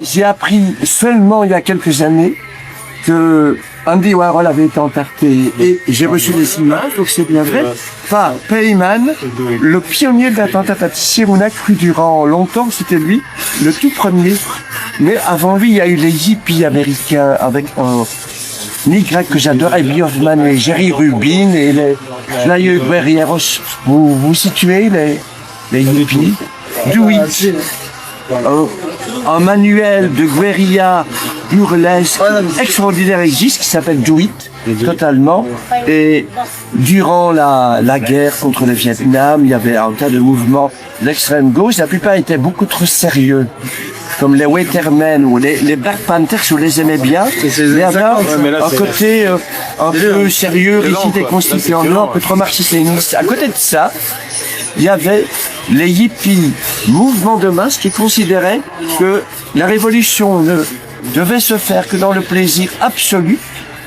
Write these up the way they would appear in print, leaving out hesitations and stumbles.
J'ai appris seulement il y a quelques années que Andy Warhol avait été entarté et j'ai reçu des images, donc c'est bien vrai, par Peyman, le pionnier de l'attentat pâtissier. On a cru durant longtemps que c'était lui, le tout premier. Mais avant lui, il y a eu les hippies américains avec un Y que j'adore, Abby Hoffman et Jerry Rubin et les Joyeux Guerrieros. Vous situez les hippies? Dewey. Un manuel de guérilla burlesque extraordinaire existe qui s'appelle Do It, totalement. Et durant la guerre contre le Vietnam, il y avait un tas de mouvements d'extrême gauche. La plupart étaient beaucoup trop sérieux, comme les Watermen ou les Black Panthers, je les aimais bien. Mais alors, un côté un peu sérieux, rigide et constituant, un peu trop marxiste-léniniste. À côté de ça, il y avait les hippies, mouvement de masse, qui considéraient que la révolution ne devait se faire que dans le plaisir absolu,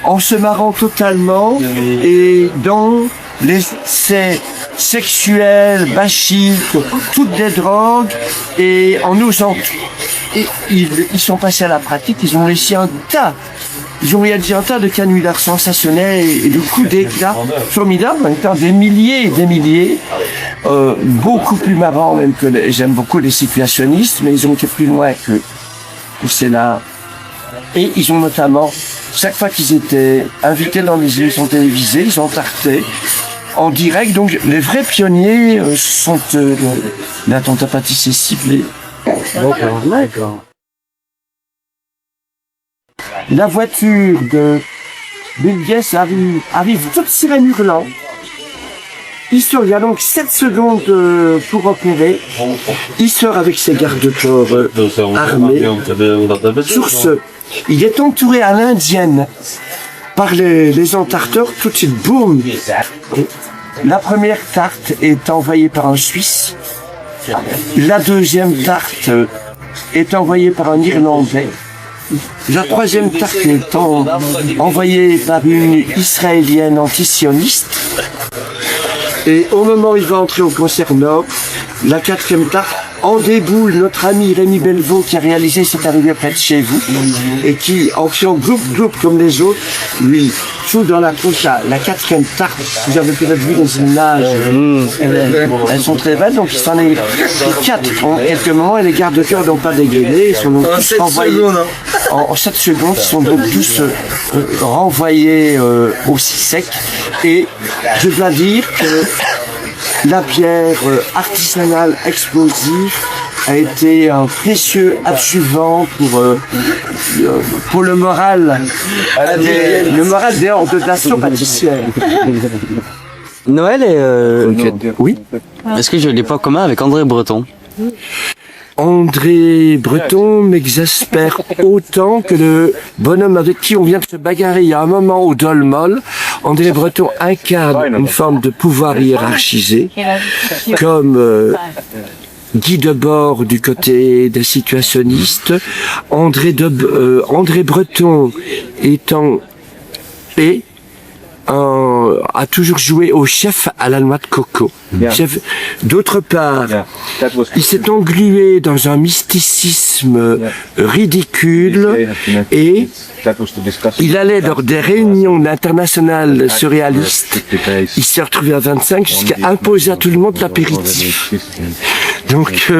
en se marrant totalement et dans les essais sexuels, bachiques, toutes des drogues, et en osant. Et ils sont passés à la pratique, ils ont laissé ils ont réalisé un tas de canulars sensationnels et de coups d'éclat formidables, en même temps des milliers et des milliers, beaucoup plus marrants même que j'aime beaucoup les situationnistes, mais ils ont été plus loin que c'est là. Et ils ont notamment, chaque fois qu'ils étaient invités dans des émissions télévisées, ils ont tarté en direct. Donc les vrais pionniers sont l'attentat pâtissier ciblé. D'accord. La voiture de Bill Gates arrive toute sirène hurlant. Il sort, il y a donc 7 secondes pour opérer. Il sort avec ses gardes-corps armés. Sur ce, il est entouré à l'indienne par les entarteurs. Tout de suite, boum. La première tarte est envoyée par un Suisse. La deuxième tarte est envoyée par un Irlandais. La troisième tarte est envoyée par une Israélienne antisioniste. Et au moment où il va entrer au concert Nord, la quatrième tarte, en déboule notre ami Rémi Belvaux qui a réalisé cette arrivée près de chez vous et qui, en faisant gloup comme les autres, lui fout dans la tronche la quatrième tarte. Vous avez peut-être vu les images, elles sont très belles, donc il s'en est quatre en quelques moments et les gardes-cœurs n'ont pas dégainé, ils sont donc tous renvoyés en 7 secondes, ils sont donc tous renvoyés aussi secs. Et je dois dire que la pierre artisanale explosive a été un précieux adjuvant pour le moral des hordes de nation pâtissière. Noël est... Oui. Est-ce que je n'ai pas commun avec André Breton? André Breton m'exaspère autant que le bonhomme avec qui on vient de se bagarrer il y a un moment au Dolmol. André Breton incarne une forme de pouvoir hiérarchisé, comme Guy Debord du côté des situationnistes. André Breton a toujours joué au chef à la noix de coco. D'autre part, il s'est englué dans un mysticisme ridicule et il allait lors des réunions internationales surréalistes, il s'est retrouvé à 25 jusqu'à imposer à tout le monde l'apéritif. Donc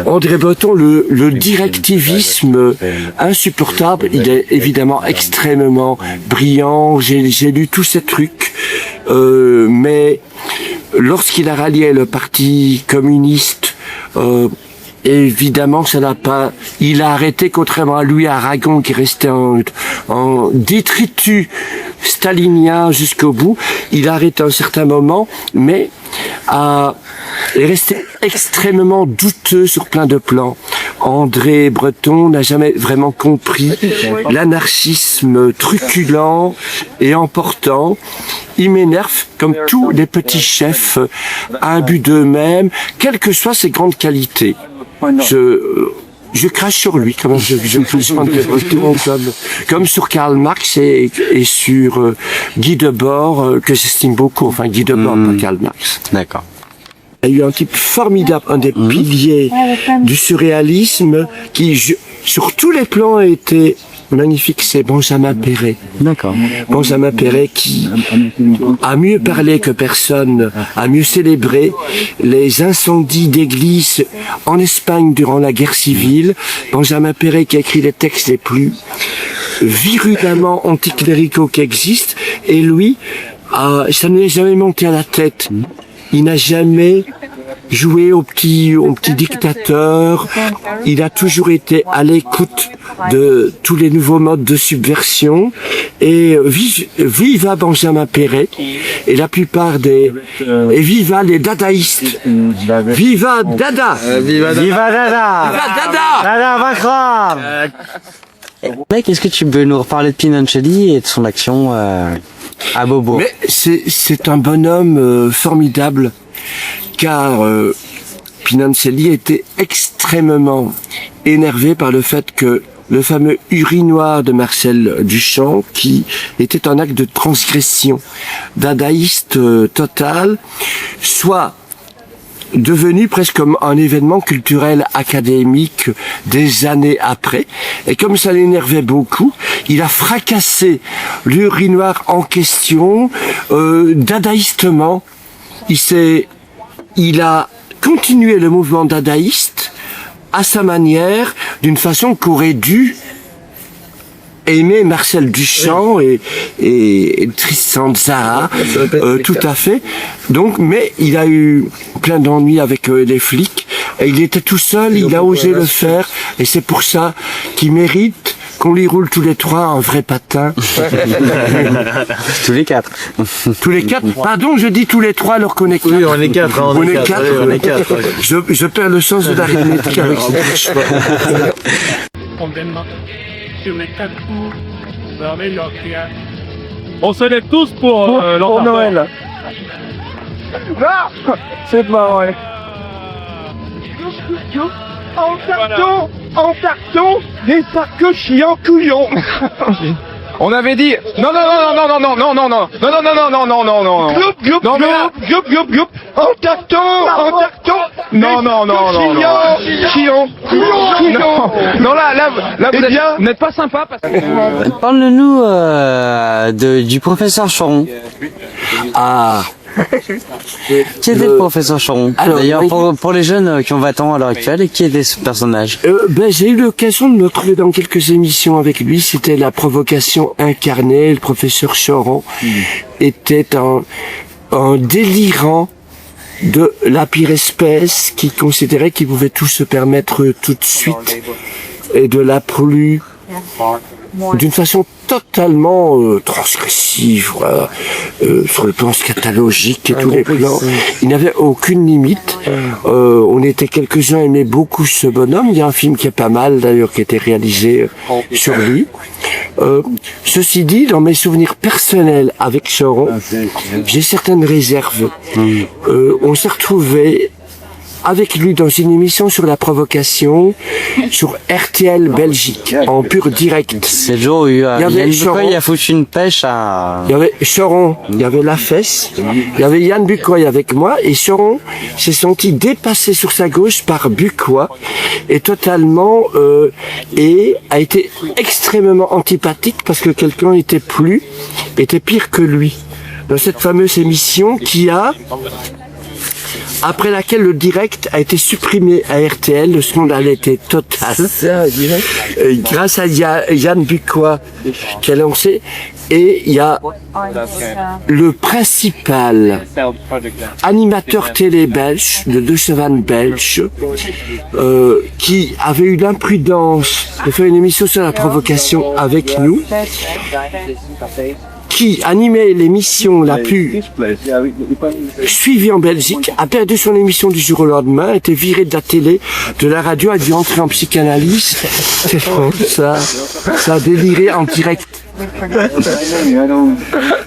André Breton, le directivisme insupportable, il est évidemment extrêmement brillant, j'ai lu tous ces trucs, mais lorsqu'il a rallié le parti communiste, évidemment, ça n'a pas. Il a arrêté, contrairement à Louis Aragon, qui restait en détritus stalinien jusqu'au bout. Il a arrêté à un certain moment, mais est resté extrêmement douteux sur plein de plans. André Breton n'a jamais vraiment compris l'anarchisme truculent et emportant. Il m'énerve, comme tous les petits chefs, imbus d'eux-mêmes, quelles que soient ses grandes qualités. Je crache sur lui, comme sur Karl Marx et sur Guy Debord, que j'estime beaucoup, enfin Guy Debord, pas Karl Marx. D'accord. Il y a eu un type formidable, un des piliers du surréalisme, qui, sur tous les plans était magnifique, c'est Benjamin Perret. D'accord. Benjamin Perret qui a mieux parlé que personne, a mieux célébré les incendies d'églises en Espagne durant la guerre civile. Benjamin Perret qui a écrit les textes les plus virulemment anticléricaux qui existent. Et lui, ça ne lui est jamais monté à la tête. Il n'a jamais joué au petit dictateur. Il a toujours été à l'écoute de tous les nouveaux modes de subversion. Et viva Benjamin Perret. Et la plupart et viva les dadaïstes. Viva Dada. Viva Dada. Viva Dada. Dada vaincra. Mec, est-ce que tu peux nous reparler de Pinoncelli et de son action à Beaubourg? Mais c'est un bonhomme formidable, car Pinoncelli était extrêmement énervé par le fait que le fameux urinoir de Marcel Duchamp, qui était un acte de transgression dadaïste total, soit devenu presque comme un événement culturel académique des années après. Et comme ça l'énervait beaucoup, il a fracassé l'urinoir en question dadaïstement. Il a continué le mouvement dadaïste à sa manière, d'une façon qu'aurait dû aimer Marcel Duchamp et Tristan Tzara, tout à fait. Donc, mais il a eu plein d'ennuis avec les flics, et il était tout seul, il a osé le faire, et c'est pour ça qu'il mérite qu'on lui roule tous les trois un vrai patin. Tous les quatre. Tous les quatre. Pardon, je dis tous les trois alors qu'on est quatre. Oui, on est quatre. On est quatre. Allez, on est quatre. Je perds le sens de l'arithmétique avec ce Condamnement sur les 4 coups vers les Yorkiens. On se lève tous pour Noël. Non, C'est pas vrai. En carton, des sacs chiants couillons. On avait dit non non non non non non non non non non non non non non non Gloup, gloup, non mais là gloup, gloup, gloup. En carton, non non non non non chiant, non non là vous n'êtes pas sympa parce que Parle-nous du professeur Choron. Ah. Qui était le professeur Choron? Alors, d'ailleurs, pour les jeunes qui ont 20 ans à l'heure actuelle, qui était ce personnage? J'ai eu l'occasion de me trouver dans quelques émissions avec lui. C'était la provocation incarnée. Le professeur Choron était un délirant de la pire espèce qui considérait qu'il pouvait tout se permettre tout de suite et de la plus d'une façon totalement transgressive, voilà, sur le plan scatologique et tous les plans. Il n'avait aucune limite. On était quelques-uns aimaient beaucoup ce bonhomme. Il y a un film qui est pas mal d'ailleurs qui a été réalisé sur lui. Ceci dit, dans mes souvenirs personnels avec Choron, j'ai certaines réserves. On s'est retrouvés avec lui dans une émission sur la provocation sur RTL Belgique en pur direct. C'est le jour où il y a foutu une pêche à... Il y avait Choron, il y avait Lafesse, il y avait Yann Bucoy avec moi et Choron s'est senti dépassé sur sa gauche par Bucoy et totalement et a été extrêmement antipathique parce que quelqu'un était pire que lui dans cette fameuse émission qui a après laquelle le direct a été supprimé à RTL, le scandale était total. Grâce à Yann Bucoy qui a lancé, et il y a le principal animateur télé belge, de Deux Chevannes belge, qui avait eu l'imprudence de faire une émission sur la provocation avec nous, qui animait l'émission la plus suivie en Belgique, a perdu son émission du jour au lendemain, a été viré de la télé, de la radio, a dû entrer en psychanalyse. C'est faux, ça a déliré en direct.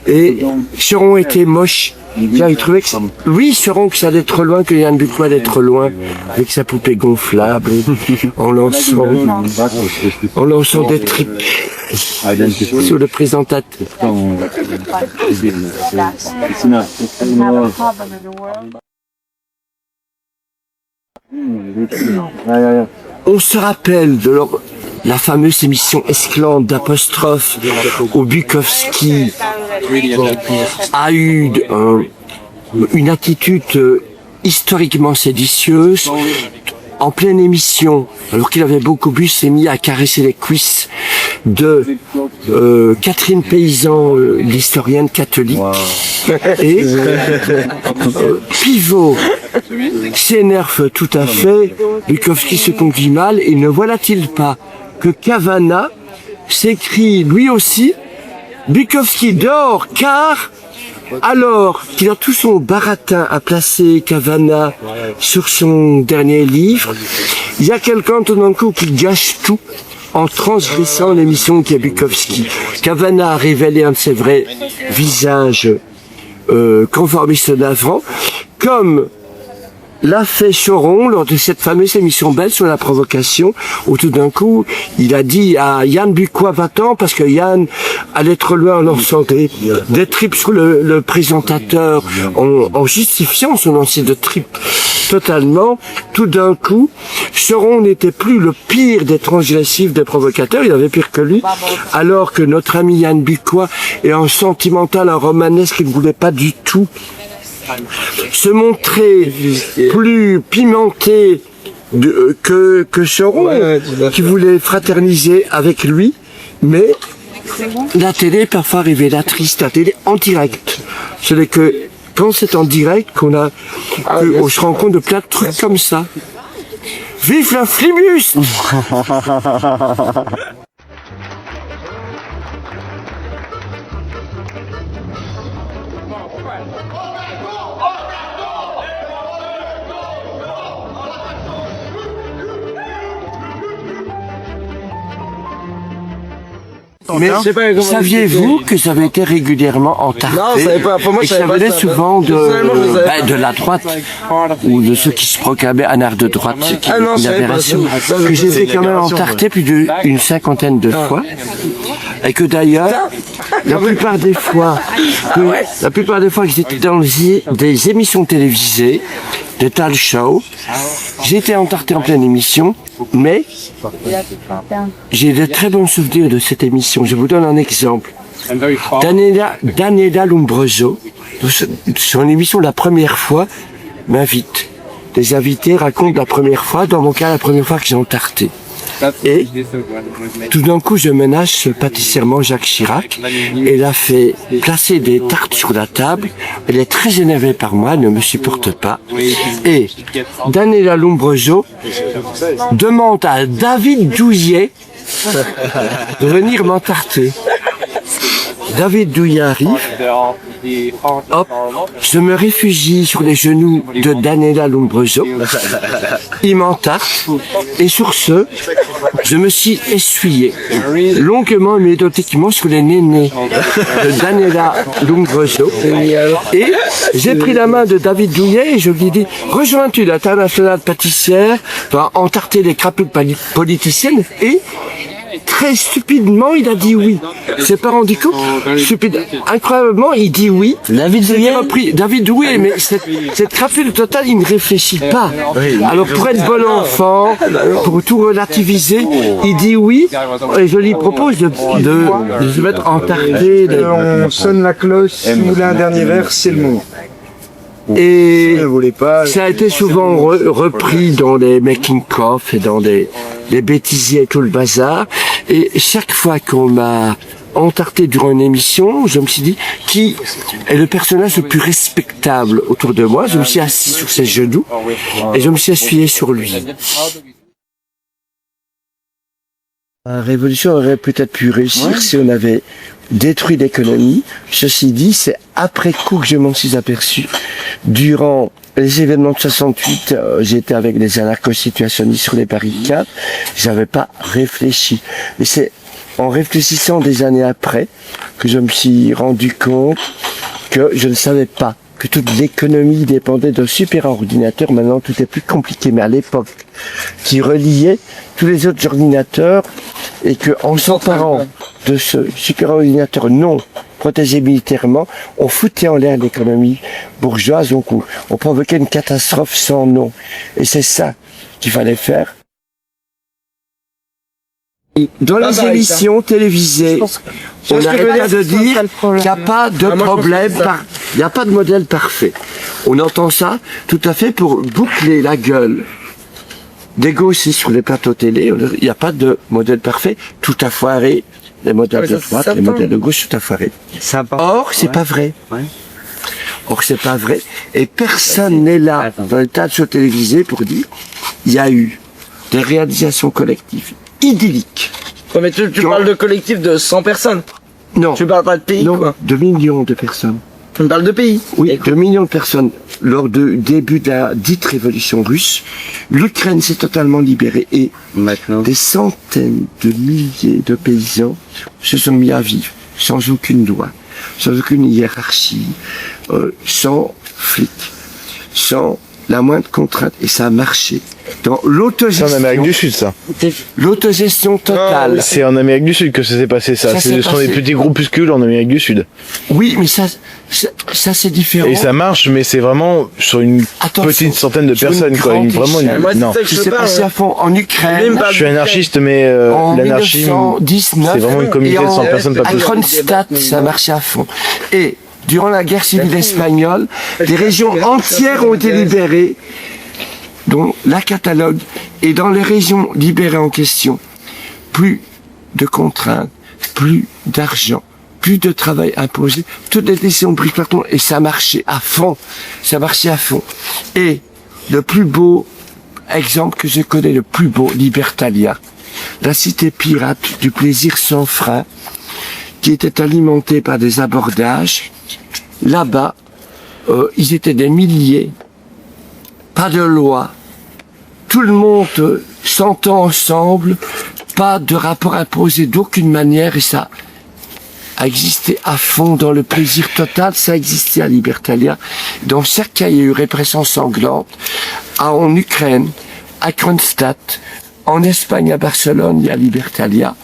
Et Choron était moche. Il trouvait que lui, Choron, que ça allait trop loin, que Yann Bucoy allait trop loin, avec sa poupée gonflable, en lançant des tripes sur le présentateur. On se rappelle de leur la fameuse émission Esclande d'apostrophe où Bukowski a eu une attitude historiquement séditieuse. En pleine émission, alors qu'il avait beaucoup bu, s'est mis à caresser les cuisses de Catherine Paysan, l'historienne catholique. Et Pivot s'énerve tout à fait, Bukowski se conduit mal, et ne voilà-t-il pas que Cavana s'écrie lui aussi, Bukowski dort car... Alors qu'il a tout son baratin à placer Cavana sur son dernier livre, il y a quelqu'un tout d'un coup qui gâche tout en transgressant l'émission qui est Bukowski. Cavana a révélé un de ses vrais visages conformistes d'avant, comme l'a fait Choron lors de cette fameuse émission belge sur la provocation, où tout d'un coup, il a dit à Yann Bucois, va-t'en, parce que Yann allait trop loin en lançant des tripes sur le présentateur, en justifiant son lancer de tripes totalement. Tout d'un coup, Choron n'était plus le pire des transgressifs, des provocateurs, il avait pire que lui, alors que notre ami Yann Bucois est un sentimental, un romanesque, il ne voulait pas du tout se montrer plus pimenté que Choron, qui voulait fraterniser avec lui, mais la télé est parfois révélatrice, la télé en direct. Ce n'est que quand c'est en direct qu'on se rend compte de plein de trucs comme ça. Vive la flibus! Mais saviez-vous que ça avait été régulièrement entarté? Non, je savais pas. Pour moi, et je que ça savais venait pas ça. souvent Personnellement, de la droite ou de ceux qui se proclamaient anards de droite, ce qui est non, je une savais pas aberration. ça. Que j'ai fait quand même entarter plus d'une cinquantaine de fois. Et que d'ailleurs, la plupart des fois que j'étais dans des émissions télévisées, des talk shows, j'ai été entarté en pleine émission, mais j'ai de très bons souvenirs de cette émission. Je vous donne un exemple. Daniela Lombroso, son émission La Première Fois, m'invite. Les invités racontent la première fois, dans mon cas la première fois que j'ai entarté. Et tout d'un coup, je menace pâtissièrement Jacques Chirac. Elle a fait placer des tartes sur la table. Elle est très énervée par moi, elle ne me supporte pas. Et Daniela Lombroso demande à David Douillet de venir m'entarter. David Douillet arrive. Hop, je me réfugie sur les genoux de Daniela Lombroso. Il m'entarte. Et sur ce, je me suis essuyé longuement et méthodiquement sur les nénés de Daniela Lombroso. Et j'ai pris la main de David Douillet et je lui ai dit, rejoins-tu l'internationale pâtissière, va entarter les crapules politiciennes? Et très stupidement, il a dit oui. C'est pas rendu compte. Stupide. Incroyablement, il dit oui. David Douillet. David Douillet, mais cette crapule totale, il ne réfléchit pas. Alors, pour être bon enfant, pour tout relativiser, il dit oui. Et je lui propose de se mettre entarté. On sonne la cloche ou un dernier verre, c'est le moment. Et ça a été souvent repris dans les making-of et dans les bêtisiers et tout le bazar. Et chaque fois qu'on m'a entarté durant une émission, je me suis dit, qui est le personnage le plus respectable autour de moi? Je me suis assis sur ses genoux et je me suis essuyé sur lui. La révolution aurait peut-être pu réussir si on avait détruit l'économie. Ceci dit, c'est après coup que je m'en suis aperçu. Durant les événements de 68, j'étais avec les anarcho-situationnistes sur les barricades. J'avais pas réfléchi. Mais c'est en réfléchissant des années après que je me suis rendu compte que je ne savais pas que toute l'économie dépendait d'un super ordinateur. Maintenant, tout est plus compliqué. Mais à l'époque, qui reliait tous les autres ordinateurs et que, en s'emparant de ce super ordinateur non protégé militairement, on foutait en l'air l'économie bourgeoise, donc on provoquait une catastrophe sans nom. Et c'est ça qu'il fallait faire. Dans les émissions télévisées, on n'arrête pas de dire qu'il n'y a pas de problème, il n'y a pas de modèle parfait. On entend ça tout à fait pour boucler la gueule des gauchistes sur les plateaux télé. Il n'y a pas de modèle parfait, tout a foiré. Les modèles de droite, les modèles de gauche, tout a foiré. Or, c'est pas vrai. Or, c'est pas vrai. Et personne n'est là dans les tas de shows télévisés pour dire il y a eu des réalisations collectives idylliques. Ouais, mais tu parles de collectif de 100 personnes. Non. Tu parles pas de pays, Non, quoi. de millions de personnes. Tu me parles de pays. Oui, de millions de personnes. Lors du début de la dite révolution russe, l'Ukraine s'est totalement libérée et Maintenant. des centaines de milliers de paysans se sont mis à vivre sans aucune loi, sans aucune hiérarchie, sans flics, sans la moindre contrainte. Et ça a marché. Dans C'est en Amérique du Sud, ça. l'autogestion totale. C'est en Amérique du Sud que ça s'est passé, ça. Ça Ce s'est sont des passé. petits groupuscules en Amérique du Sud. Oui, mais ça c'est différent. Et ça marche, mais c'est vraiment sur une Attention, petite centaine de sur une personnes, quoi. grande Vraiment échelle. Moi, c'est non. ça que Qui je s'est parle. passé à fond en Ukraine. Je suis anarchiste, mais En l'anarchie, 1919, c'est vraiment une communauté de 100 personnes, pas à plus. Kronstadt, ça marchait à fond. Et durant la guerre civile espagnole, des régions entières ont été libérées, dont la Catalogne. Et dans les régions libérées en question, plus de contraintes, plus d'argent, plus de travail imposé, toutes les décisions prises par tout le monde, et ça marchait à fond. Ça marchait à fond. Et le plus beau exemple que je connais, le plus beau, Libertalia, la cité pirate du plaisir sans frein, qui était alimentée par des abordages. Là-bas, ils étaient des milliers, pas de loi, tout le monde s'entend ensemble, pas de rapport imposé d'aucune manière, et ça a existé à fond dans le plaisir total, ça existait à Libertalia. Dans chaque cas, il y a eu répression sanglante, en Ukraine, à Kronstadt, en Espagne, à Barcelone, il y a Libertalia.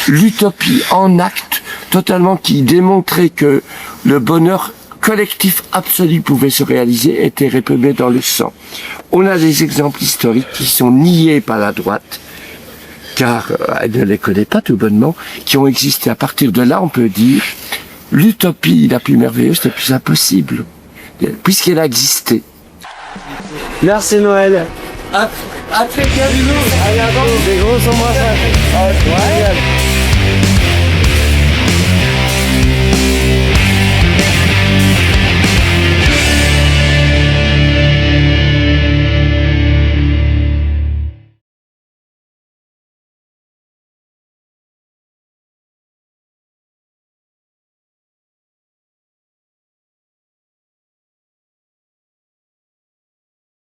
L'utopie en acte, totalement, qui démontrait que le bonheur collectif absolu pouvait se réaliser, était réprimé dans le sang. On a des exemples historiques qui sont niés par la droite, car elle ne les connaît pas tout bonnement, qui ont existé. À partir de là, on peut dire l'utopie la plus merveilleuse, la plus impossible, puisqu'elle a existé. Merci Noël. À très bientôt. Des gros embrassements.